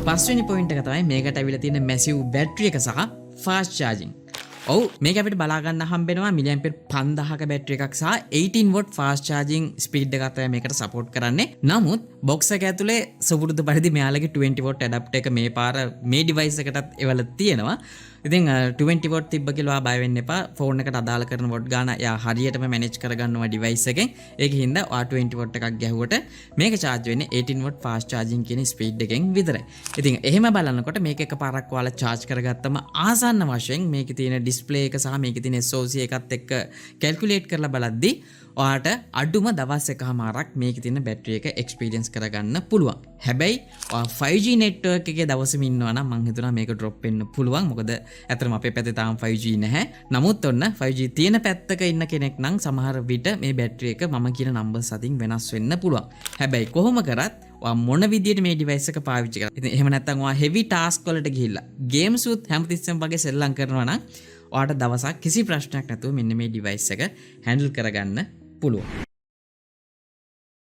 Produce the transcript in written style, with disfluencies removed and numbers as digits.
පස්වෙනි පොයින්ට් එක තමයි මේකට ඇවිල්ලා තියෙන මැසිව් බැටරි එක සහ ෆාස්ට් චාර්ජින්. ඔව් මේක අපිට බලා ගන්න හම්බෙනවා මිලි ඇම්පියර් 5000ක බැටරි එකක් සහ 18 වොට් ෆාස්ට් චාර්ජින් ස්පීඩ් එකක් තමයි මේකට සපෝට් කරන්නේ. නමුත් බොක්ස් එක ඇතුලේ සුපුරුදු පරිදි මෙයාලගේ 20 වොට් ඇඩැප්ටර් එක මේ පාර මේ ඩිවයිස් එකටත් එවලා තියෙනවා. ඉතින් 20 වොට් තිබ්බ කියලා බය වෙන්න එපා. ෆෝන් එකට අදාළ කරන වොට් ගාන යා හරියටම මැනේජ් කරගන්නවා ඩිවයිස් එකෙන්. ඒකින් හින්දා ඔයා 20 වොට් එකක් ගැහුවට මේක charge වෙන්නේ 18 වොට් fast charging කියන ස්පීඩ් එකෙන් විතරයි. ඉතින් එහෙම බලනකොට මේක එකපාරක් ඔයාලා charge කරගත්තම ආසන්න වශයෙන් මේකේ තියෙන ඩිස්ප්ලේ එක සහ මේකේ තියෙන SoC එකත් එක්ක කැල්කියුලේට් කරලා බලද්දී ඔයාට අඩුම දවස් එකමාරක් මේකේ තියෙන බැටරි එක එක්ස්පීරියන්ස් කරගන්න පුළුවන්. හැබැයි ඔයා 5G network එකේ දවසෙම ඉන්නවා නම් මං හිතනවා මේක drop වෙන්න පුළුවන්. මොකද ඇත්තටම අපේ පැත්තේ තාම 5G නැහැ. නමුත් ඔන්න 5G තියෙන පැත්තක ඉන්න කෙනෙක් නම් සමහර විට මේ බැටරි එක මම කියන නම්බර්ස් අතින් වෙනස් වෙන්න පුළුවන්. හැබැයි කොහොම කරත් ඔයා මොන විදියට මේ ඩිවයිස් එක පාවිච්චි කරා. ඉතින් එහෙම නැත්නම් ඔයා heavy task වලට ගිහිල්ලා games උත් හැමතිස්සෙම වගේ සෙල්ලම් කරනවා නම් ඔයාට දවසක් කිසි ප්‍රශ්නයක් නැතුව මෙන්න මේ ඩිවයිස් එක handle කරගන්න පුළුවන්.